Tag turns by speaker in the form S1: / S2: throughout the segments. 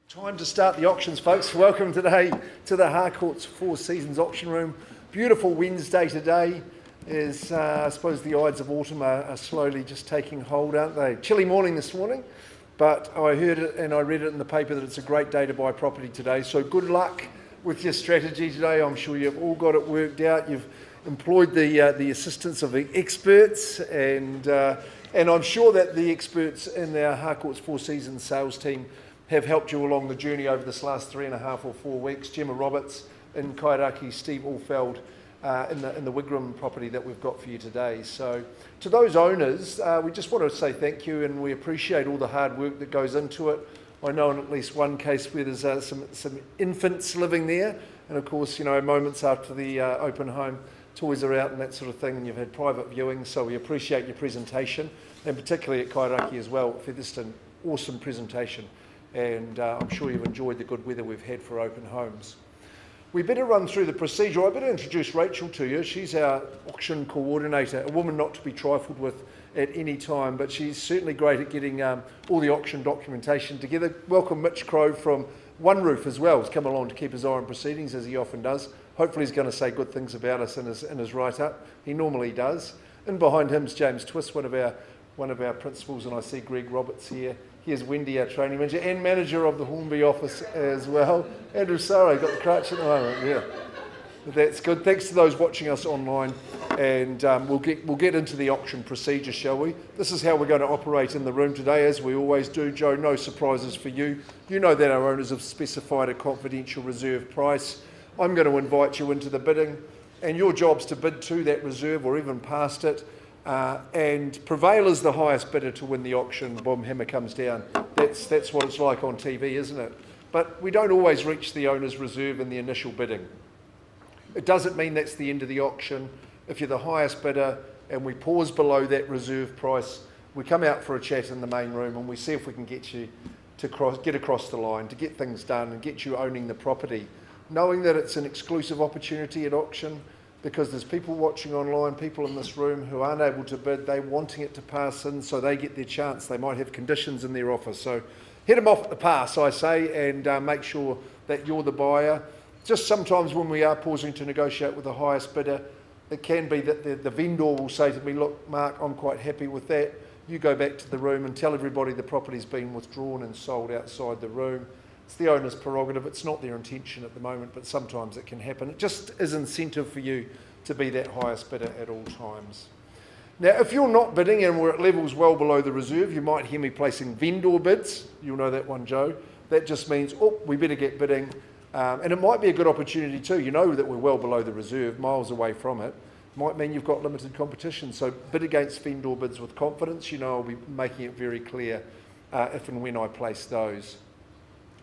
S1: Time to start the auctions, folks. Welcome today to the Harcourts Four Seasons auction room. Beautiful Wednesday today. As I suppose the Ides of Autumn are slowly just taking hold, aren't they? Chilly morning this morning, but I heard it and I read it in the paper that it's a great day to buy property today. So good luck with your strategy today. I'm sure you've all got it worked out. You've employed the assistance of the experts, and I'm sure that the experts in our Harcourts Four Seasons sales team have helped you along the journey over this last 3.5 or 4 weeks. Gemma Roberts in Kairaki, Steve Allfeld in the Wigram property that we've got for you today. So to those owners, we just want to say thank you, and we appreciate all the hard work that goes into it. I know in at least one case where there's some infants living there, and of course, you know, moments after the open home, toys are out and that sort of thing, and you've had private viewings, so we appreciate your presentation, and particularly at Kairaki as well, Featherston, awesome presentation. And I'm sure you've enjoyed the good weather we've had for open homes. We better run through the procedure. I better introduce Rachel to you. She's our auction coordinator, a woman not to be trifled with at any time, but she's certainly great at getting all the auction documentation together. Welcome Mitch Crow from One Roof as well. He's come along to keep his eye on proceedings, as he often does. Hopefully he's going to say good things about us in his write-up. He normally does. And behind him is James Twist, one of our principals, and I see Greg Roberts here. Here's Wendy, our training manager and manager of the Hornby office as well. Andrew Sarro got the crutch at the moment, yeah. But that's good. Thanks to those watching us online, and we'll get into the auction procedure, shall we? This is how we're going to operate in the room today, as we always do. Joe, no surprises for you. You know that our owners have specified a confidential reserve price. I'm going to invite you into the bidding, and your job's to bid to that reserve or even past it. And prevail is the highest bidder to win the auction. Boom, hammer comes down. That's what it's like on TV, isn't it? But we don't always reach the owner's reserve in the initial bidding. It doesn't mean that's the end of the auction. If you're the highest bidder and we pause below that reserve price, we come out for a chat in the main room and we see if we can get you to get across the line, to get things done and get you owning the property, knowing that it's an exclusive opportunity at auction. Because there's people watching online, people in this room who aren't able to bid, they're wanting it to pass in so they get their chance. They might have conditions in their offer. So head them off at the pass, I say, and make sure that you're the buyer. Just sometimes when we are pausing to negotiate with the highest bidder, it can be that the vendor will say to me, look, Mark, I'm quite happy with that. You go back to the room and tell everybody the property's been withdrawn and sold outside the room. It's the owner's prerogative. It's not their intention at the moment, but sometimes it can happen. It just is incentive for you to be that highest bidder at all times. Now, if you're not bidding and we're at levels well below the reserve, you might hear me placing vendor bids. You'll know that one, Joe. That just means, we better get bidding. And it might be a good opportunity too. You know that we're well below the reserve, miles away from it. Might mean you've got limited competition. So bid against vendor bids with confidence. You know I'll be making it very clear if and when I place those.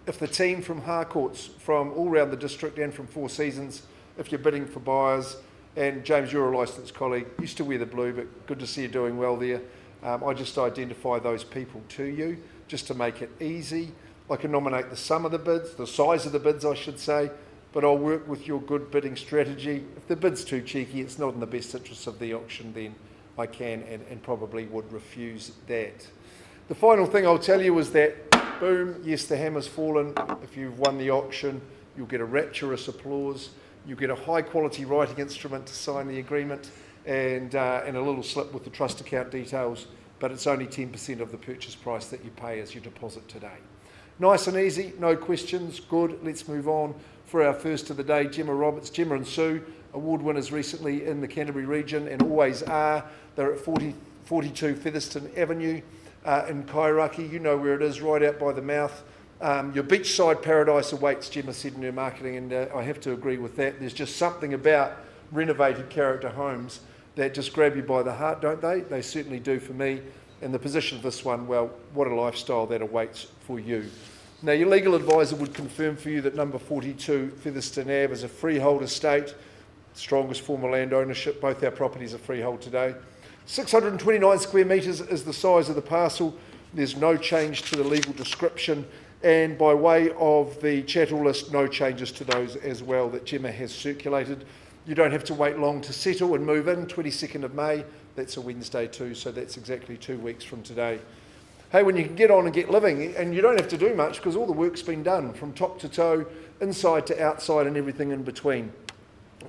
S1: If the team from Harcourts, from all around the district and from Four Seasons, if you're bidding for buyers, and James, you're a licensed colleague, used to wear the blue, but good to see you doing well there. I just identify those people to you, just to make it easy. I can nominate the sum of the bids, the size of the bids, I should say, but I'll work with your good bidding strategy. If the bid's too cheeky, it's not in the best interest of the auction, then I can and probably would refuse that. The final thing I'll tell you is that boom, yes, the hammer's fallen. If you've won the auction, you'll get a rapturous applause. You'll get a high-quality writing instrument to sign the agreement and a little slip with the trust account details, but it's only 10% of the purchase price that you pay as your deposit today. Nice and easy, no questions, good. Let's move on for our first of the day. Gemma Roberts, Gemma and Sue, award winners recently in the Canterbury region and always are. They're at 42 Featherston Avenue. In Kairaki, you know where it is, right out by the mouth. Your beachside paradise awaits, Gemma said in her marketing, and I have to agree with that. There's just something about renovated character homes that just grab you by the heart, don't they? They certainly do for me. And the position of this one, well, what a lifestyle that awaits for you. Now, your legal advisor would confirm for you that number 42 Featherston Ave is a freehold estate, strongest form of land ownership. Both our properties are freehold today. 629 square metres is the size of the parcel. There's no change to the legal description, and by way of the chattel list, no changes to those as well that Gemma has circulated. You don't have to wait long to settle and move in. 22nd of May, that's a Wednesday too, so that's exactly 2 weeks from today. Hey, when you can get on and get living, and you don't have to do much because all the work's been done from top to toe, inside to outside and everything in between.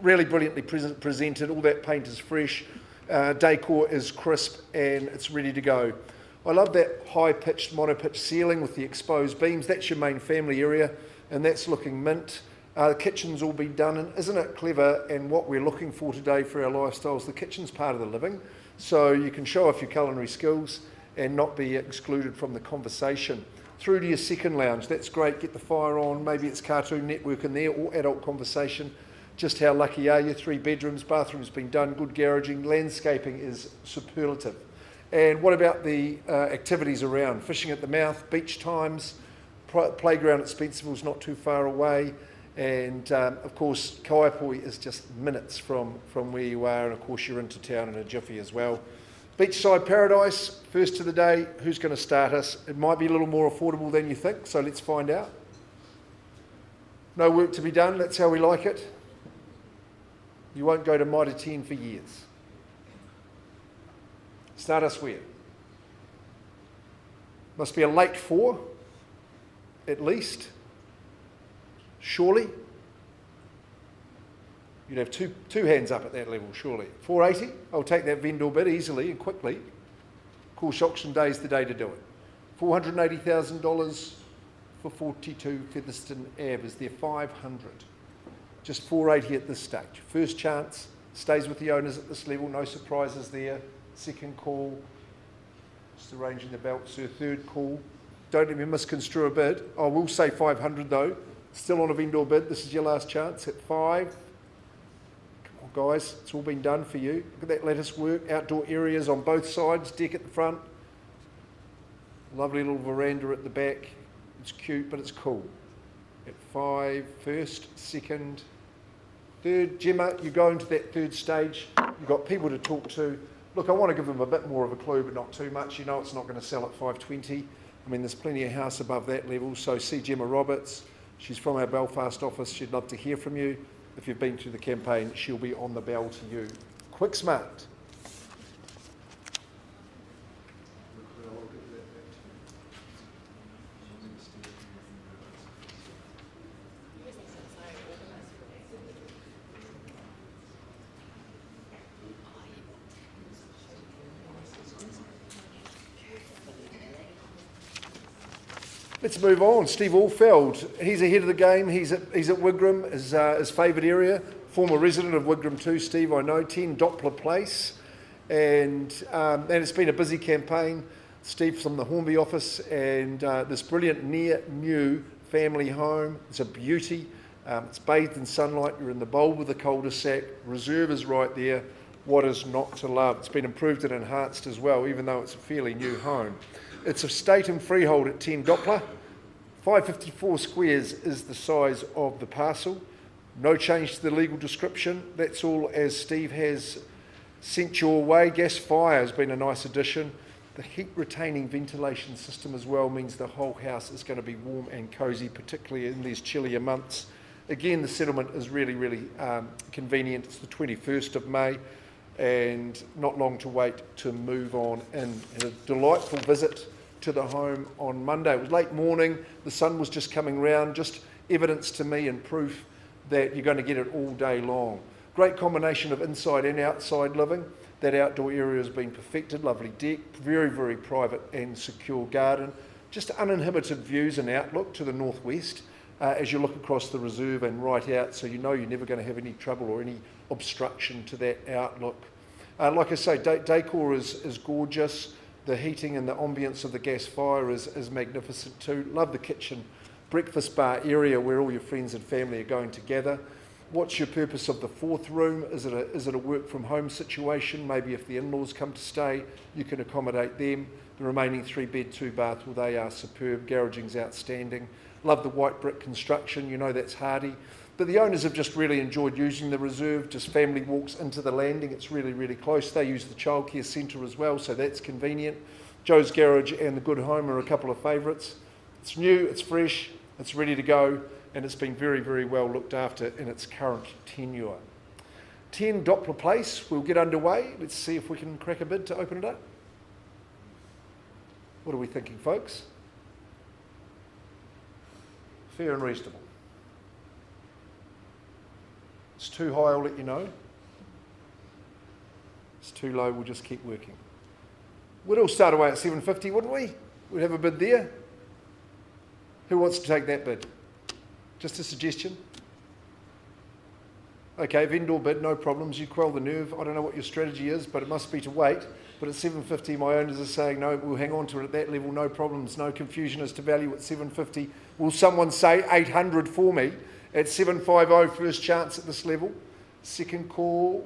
S1: Really brilliantly presented, all that paint is fresh, decor is crisp and it's ready to go. I love that high-pitched, mono-pitched ceiling with the exposed beams. That's your main family area and that's looking mint. The kitchen's all been done, and isn't it clever? And what we're looking for today for our lifestyles, the kitchen's part of the living, so you can show off your culinary skills and not be excluded from the conversation. Through to your second lounge, that's great, get the fire on, maybe it's Cartoon Network in there, or adult conversation. Just how lucky are you? 3 bedrooms, bathroom's been done, good garaging, landscaping is superlative. And what about the activities around? Fishing at the mouth, beach times, playground at Spencerville's not too far away, and of course Kaiapoi is just minutes from where you are, and of course you're into town in a jiffy as well. Beachside paradise, first of the day, who's going to start us? It might be a little more affordable than you think, so let's find out. No work to be done, that's how we like it. You won't go to Mitre 10 for years. Start us where? Must be a late 4, at least. Surely. You'd have two hands up at that level, surely. 480, I'll take that vendor bid easily and quickly. Of course, auction day is the day to do it. $480,000 for 42 Featherston Ave. Is there 500? Just 480 at this stage. First chance, stays with the owners at this level, no surprises there. Second call, just arranging the belt, sir. Third call, don't let me misconstrue a bid. I will say 500 though. Still on a vendor bid, this is your last chance at 5. Guys, it's all been done for you. Look at that lattice work, outdoor areas on both sides, deck at the front. Lovely little veranda at the back. It's cute, but it's cool. At 5, first, second, third. Gemma, you go into that third stage. You've got people to talk to. Look, I want to give them a bit more of a clue, but not too much. You know it's not going to sell at 520. I mean, there's plenty of house above that level. So see Gemma Roberts. She's from our Belfast office. She'd love to hear from you. If you've been through the campaign, she'll be on the bell to you. Quick smart. Let's move on. Steve Allfeld, he's ahead of the game. He's at Wigram, his favourite area. Former resident of Wigram too, Steve, I know. 10 Doppler Place. And it's been a busy campaign. Steve from the Hornby office, and this brilliant near-new family home. It's a beauty. It's bathed in sunlight. You're in the bulb of the cul-de-sac. Reserve is right there. What is not to love? It's been improved and enhanced as well, even though it's a fairly new home. It's a state and freehold at 10 Doppler. 554 squares is the size of the parcel. No change to the legal description. That's all as Steve has sent your way. Gas fire has been a nice addition. The heat retaining ventilation system as well means the whole house is going to be warm and cosy, particularly in these chillier months. Again, the settlement is really convenient. It's the 21st of May and not long to wait to move on in. And a delightful visit to the home on Monday. It was late morning, the sun was just coming round, just evidence to me and proof that you're going to get it all day long. Great combination of inside and outside living. That outdoor area has been perfected, lovely deck, very private and secure garden. Just uninhibited views and outlook to the northwest as you look across the reserve and right out, so you know you're never going to have any trouble or any obstruction to that outlook. Like I say, decor is gorgeous. The heating and the ambience of the gas fire is magnificent too. Love the kitchen, breakfast bar area where all your friends and family are going together. What's your purpose of the fourth room? Is it a work from home situation? Maybe if the in-laws come to stay, you can accommodate them. The remaining 3-bed, 2-bath, well, they are superb. Garaging's outstanding. Love the white brick construction, you know that's hardy. But the owners have just really enjoyed using the reserve, just family walks into the landing. It's really close. They use the childcare centre as well, so that's convenient. Joe's Garage and the Good Home are a couple of favourites. It's new, it's fresh, it's ready to go, and it's been very well looked after in its current tenure. 10 Doppler Place, we'll get underway. Let's see if we can crack a bid to open it up. What are we thinking, folks? Fair and reasonable. It's too high, I'll let you know. It's too low, we'll just keep working. We'd all start away at 750, wouldn't we? We'd have a bid there. Who wants to take that bid? Just a suggestion. Okay, vendor bid, no problems. You quell the nerve. I don't know what your strategy is, but it must be to wait. But at 750, my owners are saying, no, we'll hang on to it at that level, no problems, no confusion as to value at 750. Will someone say 800 for me at 750, first chance at this level? Second call,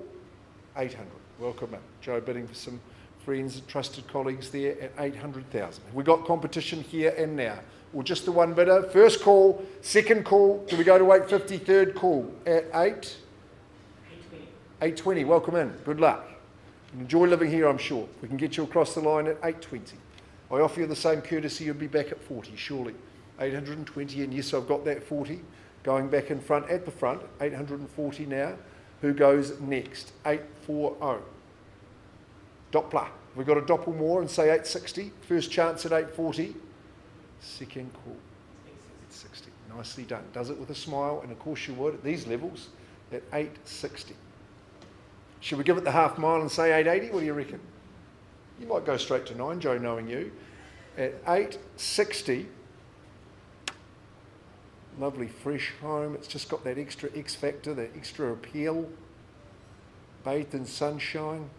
S1: 800. Welcome in. Joe bidding for some friends and trusted colleagues there at 800,000. Have we got competition here and now? Or just the one bidder? First call, second call, do we go to 850, third call at 820. Welcome in. Good luck. Enjoy living here, I'm sure. We can get you across the line at 820. I offer you the same courtesy, you'll be back at 40, surely. 820, and yes, I've got that 40. Going back in front, at the front, 840 now. Who goes next? 840. Doppler. We've got a doppel more and say 860. First chance at 840. Second call. 860. Nicely done. Does it with a smile, and of course you would at these levels at 860. Should we give it the half mile and say 880? What do you reckon? You might go straight to 9, Joe, knowing you. At 860, lovely fresh home. It's just got that extra X factor, that extra appeal. Bathed in sunshine.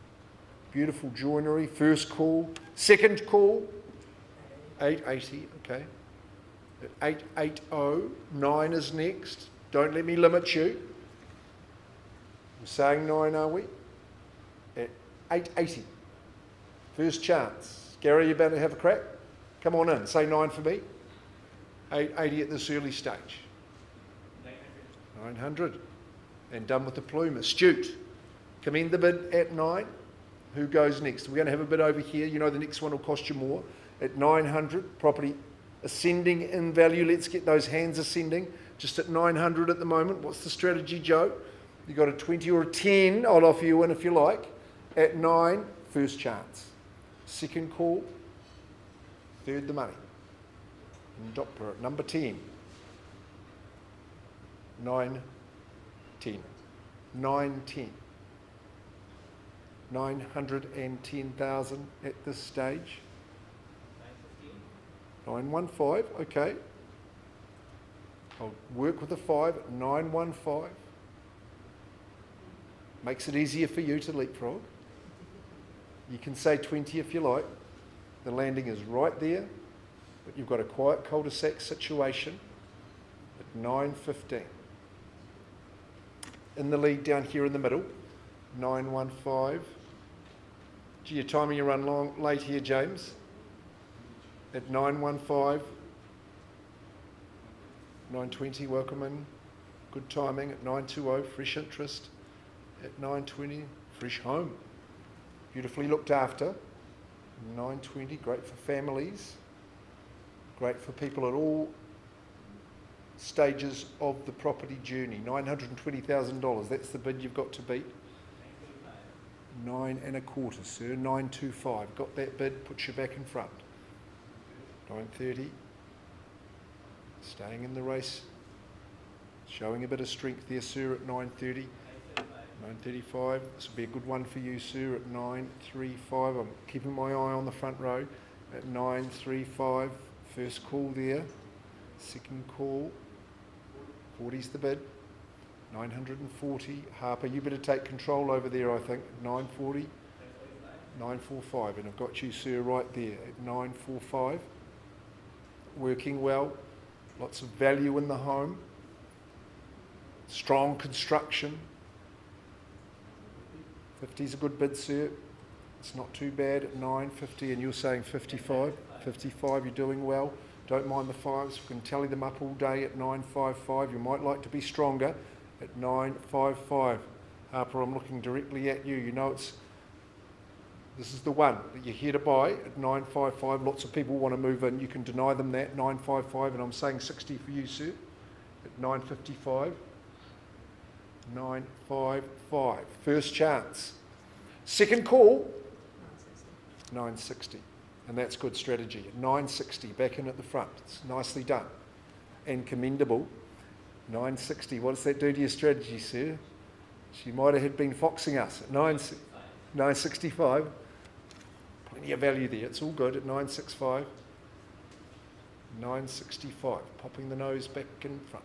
S1: Beautiful joinery. First call. Second call. 880, okay. At 880, 9 is next. Don't let me limit you. We're saying 9, are we? At 880. First chance. Gary, you better have a crack? Come on in. Say 9 for me. 880 at this early stage. 900. And done with the plume. Astute. Commend the bid at 9. Who goes next? We're going to have a bid over here. You know the next one will cost you more. At 900. Property ascending in value. Let's get those hands ascending. Just at 900 at the moment. What's the strategy, Joe? You got a 20 or a 10, I'll offer you one if you like. At 9, first chance. Second call, third the money. And Doppler at number 10. 9, 10. 9, 10. 910,000 at this stage. 915, okay. I'll work with a 5 at 915. Makes it easier for you to leapfrog. You can say 20 if you like. The landing is right there, but you've got a quiet cul-de-sac situation at 9:15. In the lead down here in the middle, 915. Gee, your timing you run late here, James. At 915. 920, welcome in. Good timing at 920, fresh interest. At 920, fresh home. Beautifully looked after. 920, great for families. Great for people at all stages of the property journey. $920,000, that's the bid you've got to beat. 9 1/4, sir. 925. Got that bid, puts you back in front. 930. Staying in the race. Showing a bit of strength there, sir, at 930. 935. This will be a good one for you, sir, at 935. I'm keeping my eye on the front row at 935. First call there. Second call. 40's the bid. 940. Harper, you better take control over there, I think. 940. 945. And I've got you, sir, right there at 945. Working well. Lots of value in the home. Strong construction. 50's a good bid, sir. It's not too bad at 950, and you're saying 55. 55, you're doing well. Don't mind the 5s. We can tally them up all day at 955. You might like to be stronger at 955. Harper, I'm looking directly at you. You know this is the one that you're here to buy at 955. Lots of people want to move in. You can deny them that, 955, and I'm saying 60 for you, sir, at 955. 955. First chance. Second call, 960. And that's good strategy. At 960, back in at the front. It's nicely done and commendable. 960, what does that do to your strategy, sir? She might have been foxing us at 965. Plenty of value there. It's all good at 965. 965, popping the nose back in front.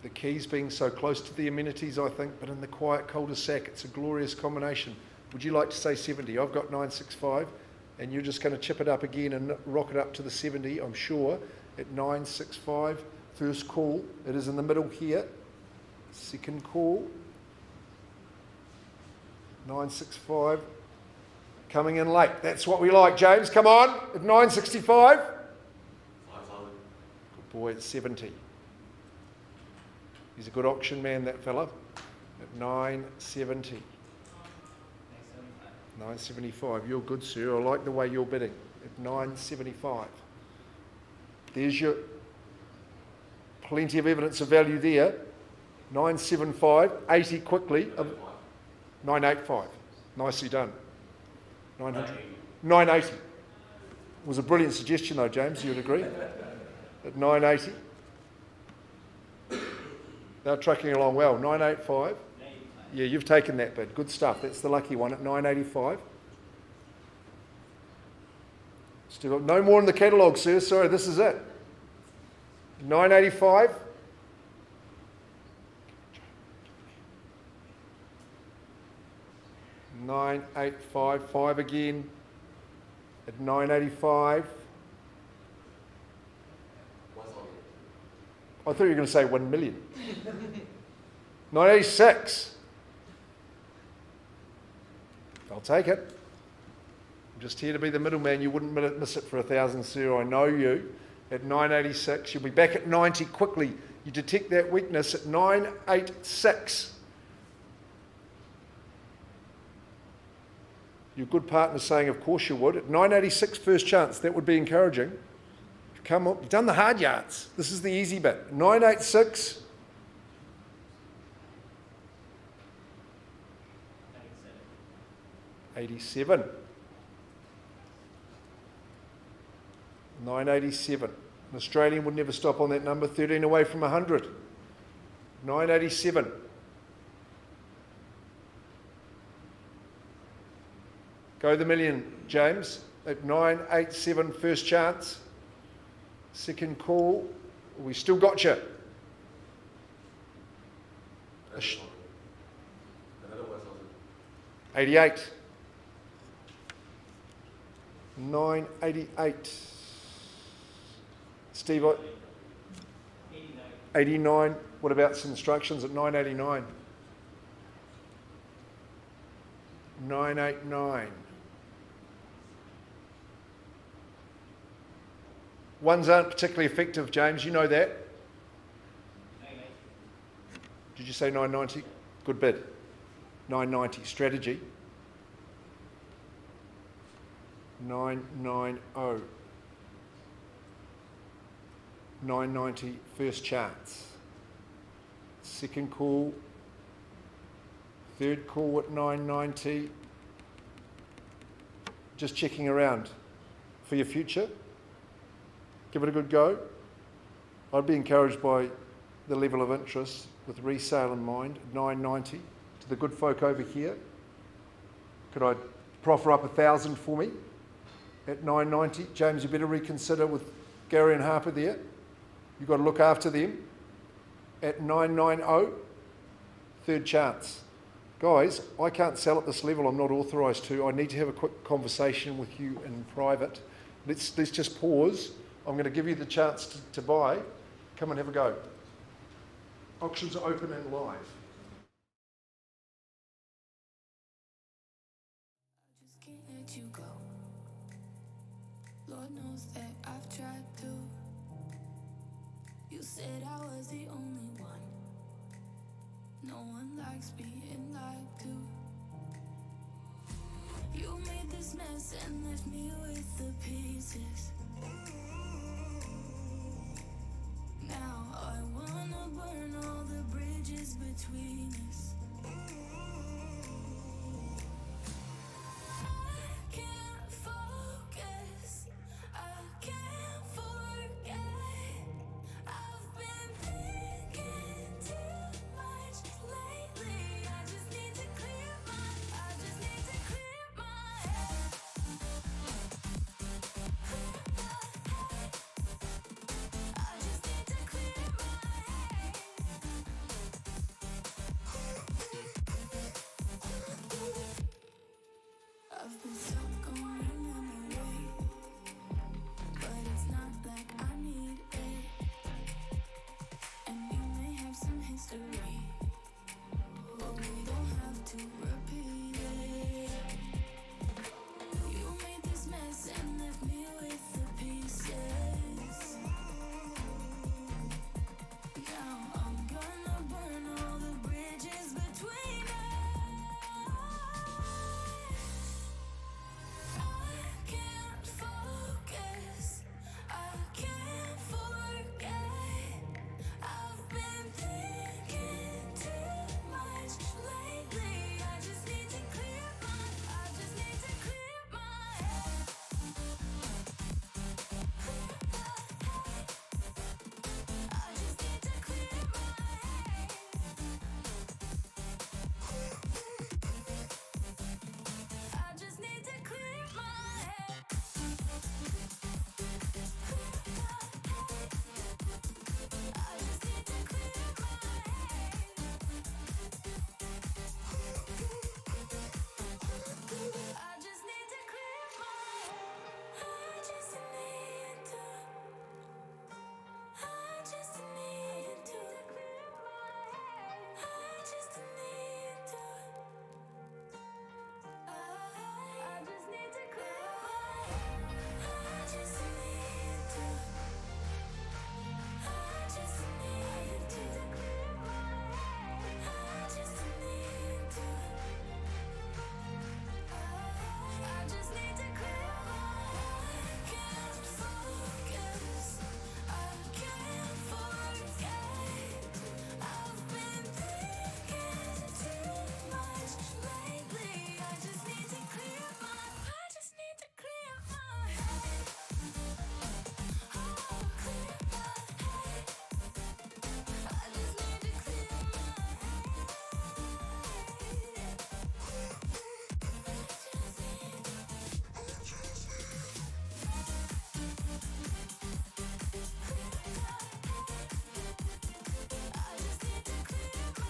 S1: The keys being so close to the amenities, I think, but in the quiet cul-de-sac, it's a glorious combination. Would you like to say 70? I've got 965, and you're just going to chip it up again and rock it up to the 70, I'm sure, at 965. First call, it is in the middle here. Second call, 965. Coming in late. That's what we like, James. Come on, at 965. Good boy, at 70. He's a good auction man, that fella. At 970. 975. You're good, sir. I like the way you're bidding. At 975. There's your plenty of evidence of value there. 975. 80 quickly. 985. Nicely done. 900. 980. Was a brilliant suggestion though, James. You'd agree? At 980. They're tracking along well. 985. Yeah, you've taken that bid. Good stuff. That's the lucky one at 985. Still got no more in the catalogue, sir. Sorry, this is it. 985. $9,855 again at 985. I thought you were going to say 1 million. 986. I'll take it. I'm just here to be the middleman. You wouldn't miss it for 1,000, sir. I know you. At 986, you'll be back at 90 quickly. You detect that weakness at 986. Your good partner saying, of course you would. At 986, first chance. That would be encouraging. Come up. You've done the hard yards. This is the easy bit. 986. 87. 987. An Australian would never stop on that number. 13 away from 100. 987. Go the million, James. At 987, first chance. Second call. We still got you. 88. 988. Steve, 89. What about some instructions at 989? 989. Ones aren't particularly effective, James. You know that.
S2: 980.
S1: Did you say 990? Good bid. 990. Strategy. 990. 990. First chance. Second call. Third call at 990. Just checking around for your future. Give it a good go. I'd be encouraged by the level of interest with resale in mind, 990. To the good folk over here, could I proffer up 1,000 for me at 990? James, you better reconsider with Gary and Harper there. You've got to look after them at 990. Third chance. Guys, I can't sell at this level. I'm not authorised to. I need to have a quick conversation with you in private. Let's just pause. I'm going to give you the chance to buy. Come and have a go. Auctions are open and live.
S3: I just can't let you go. Lord knows that I've tried to. You said I was the only one. No one likes being lied to. You made this mess and left me with the pieces. Now I wanna burn all the bridges between us. to repeat it. You made this mess and left me with the pieces. Now I'm gonna burn all the bridges between us. I can't focus, I can't forget. I've been thinking too much lately. I just need to clear my head. I just need to clear my head. I just need to clear my head. I just need to clear my head. I just need to clear my head. I just need to. I just need to clear my head. I just need to. I just need to clear my head. I just need to. I just need to clear my head. I just need to. I just need to clear my head. Can't focus. I can't forget. I've been thinking too much lately. I just need to clear my. I just need to clear my head. Oh, clear my head. I just need to clear my head. I just need to clear my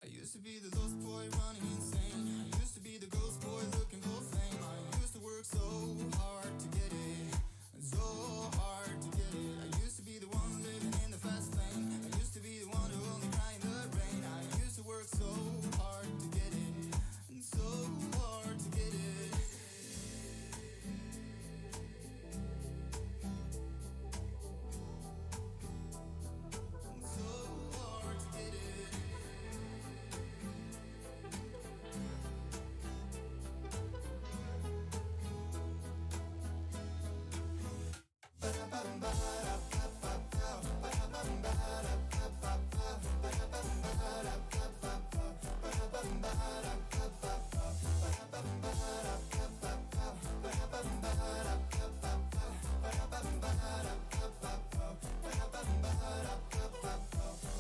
S4: I used to be the lost boy running insane. I used to be the ghost boy looking for fame. I used to work so hard to get it, so hard to get it. I used to be the one living in the fast lane. I used to be the one who only cried in the rain. I used to work so hard to get it, and so hard to get it. And so hard to get it.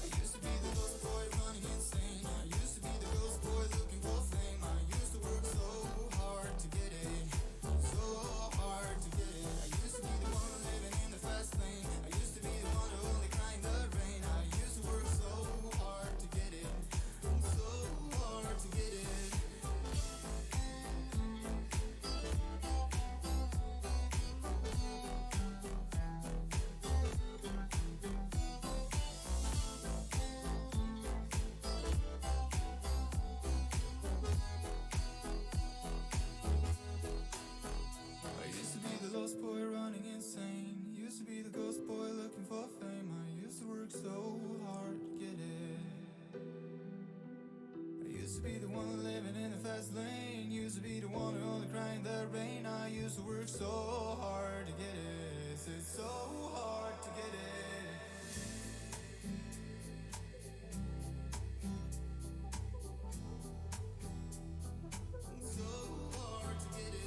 S4: I used to be the ghost boy running insane. I used to be the ghost boy looking for fame. I used to work so hard to get it, so hard to get it. I used to be the one living in the fast lane. I used to be the one who only cried in the rain. I used to work so hard to get it, so hard to get it. I used to be the lost boy running insane. Used to be the ghost boy looking for fame. I used to work so hard to get it. I used to be the one living in the fast lane. Used to be the one who only cried in the rain. I used to work so hard to get it. It's so hard to get it. So hard to get it.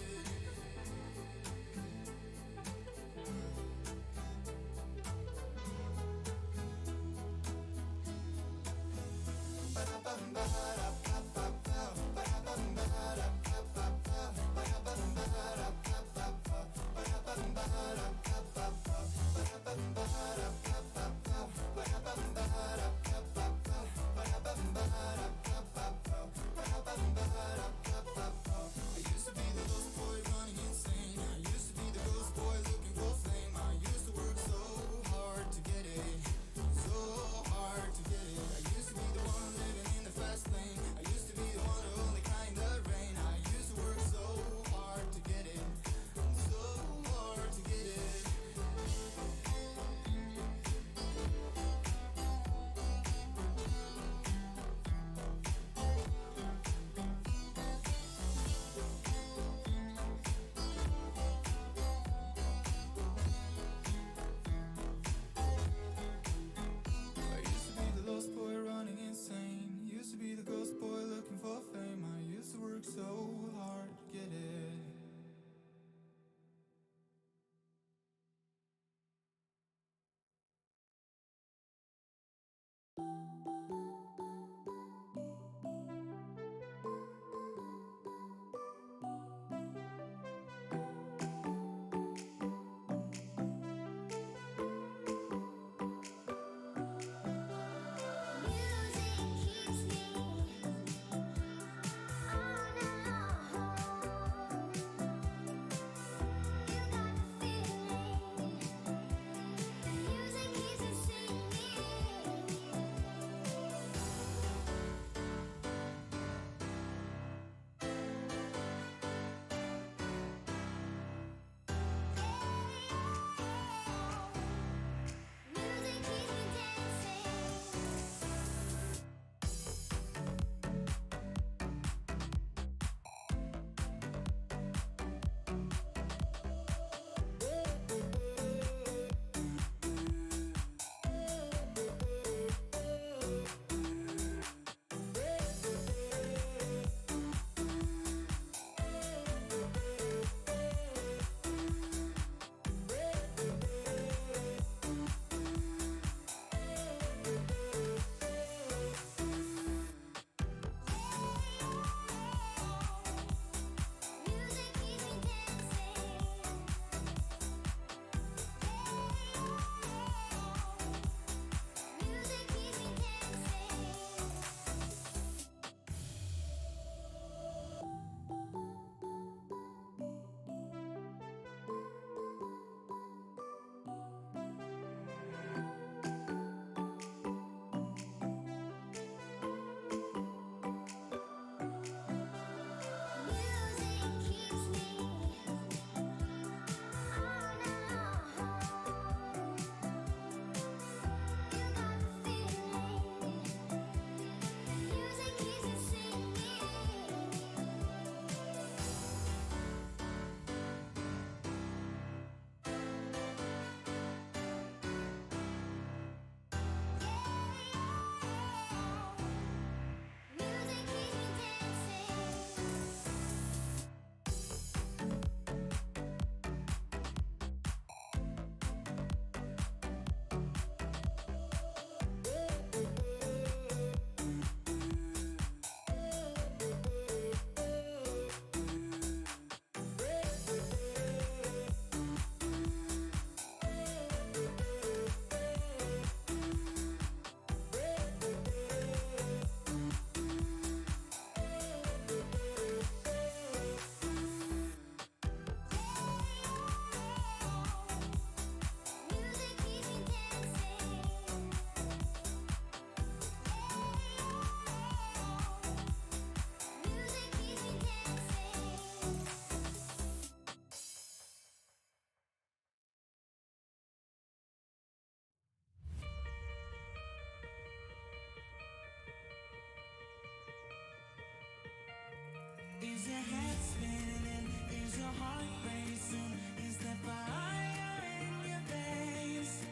S4: your heart racing? Is that fire in your veins?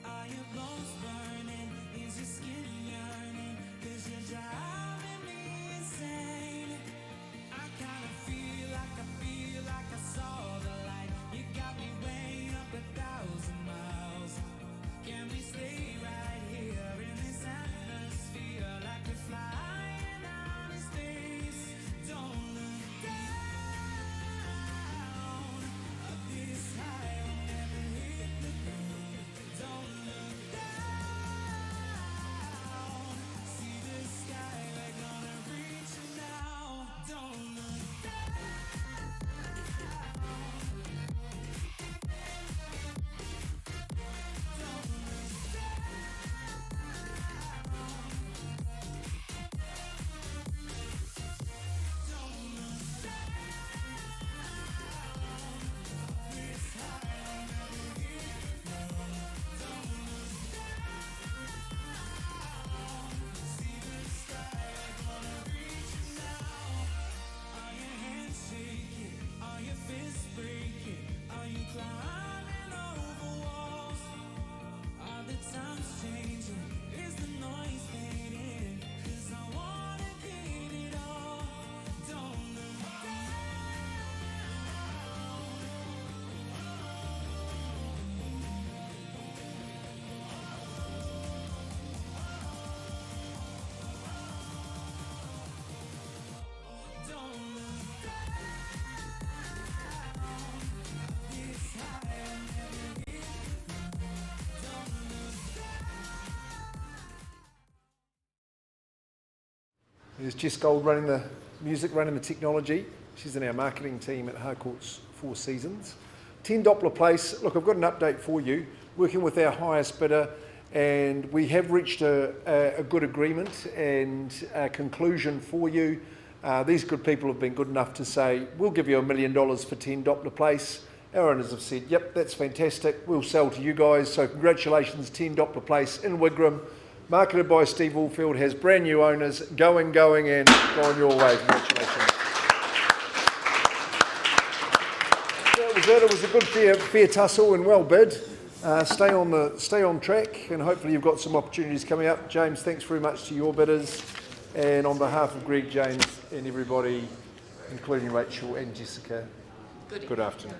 S4: Are your bones burning? Is your skin yearning? 'Cause you're driving me insane. I kinda feel like I saw the light. You got me way up 1,000 miles. Can we stay right here in this atmosphere like we're flying out in space? Don't look down. This high will never hit the ground. Don't look down. See the sky, we're gonna reach it now. Don't look down. Are your hands shaking? Are your fists breaking? Are you climbing over walls? Are the times changing? Is the noise fading? 'Cause I wanna get it all. Don't look down. Don't look
S1: There's Jess Gold running the music, running the technology. She's in our marketing team at Harcourts Four Seasons. 10 Doppler Place. Look, I've got an update for you. Working with our highest bidder, and we have reached a good agreement and a conclusion for you. These good people have been good enough to say, we'll give you $1 million for 10 Doppler Place. Our owners have said, yep, that's fantastic. We'll sell to you guys. So congratulations, 10 Doppler Place in Wigram. Marketed by Steve Woolfield, has brand new owners, going, and going your way. Congratulations. That was it. It was a good fair tussle and well bid. Stay on track, and hopefully you've got some opportunities coming up. James, thanks very much to your bidders, and on behalf of Greg, James, and everybody, including Rachel and Jessica, good afternoon.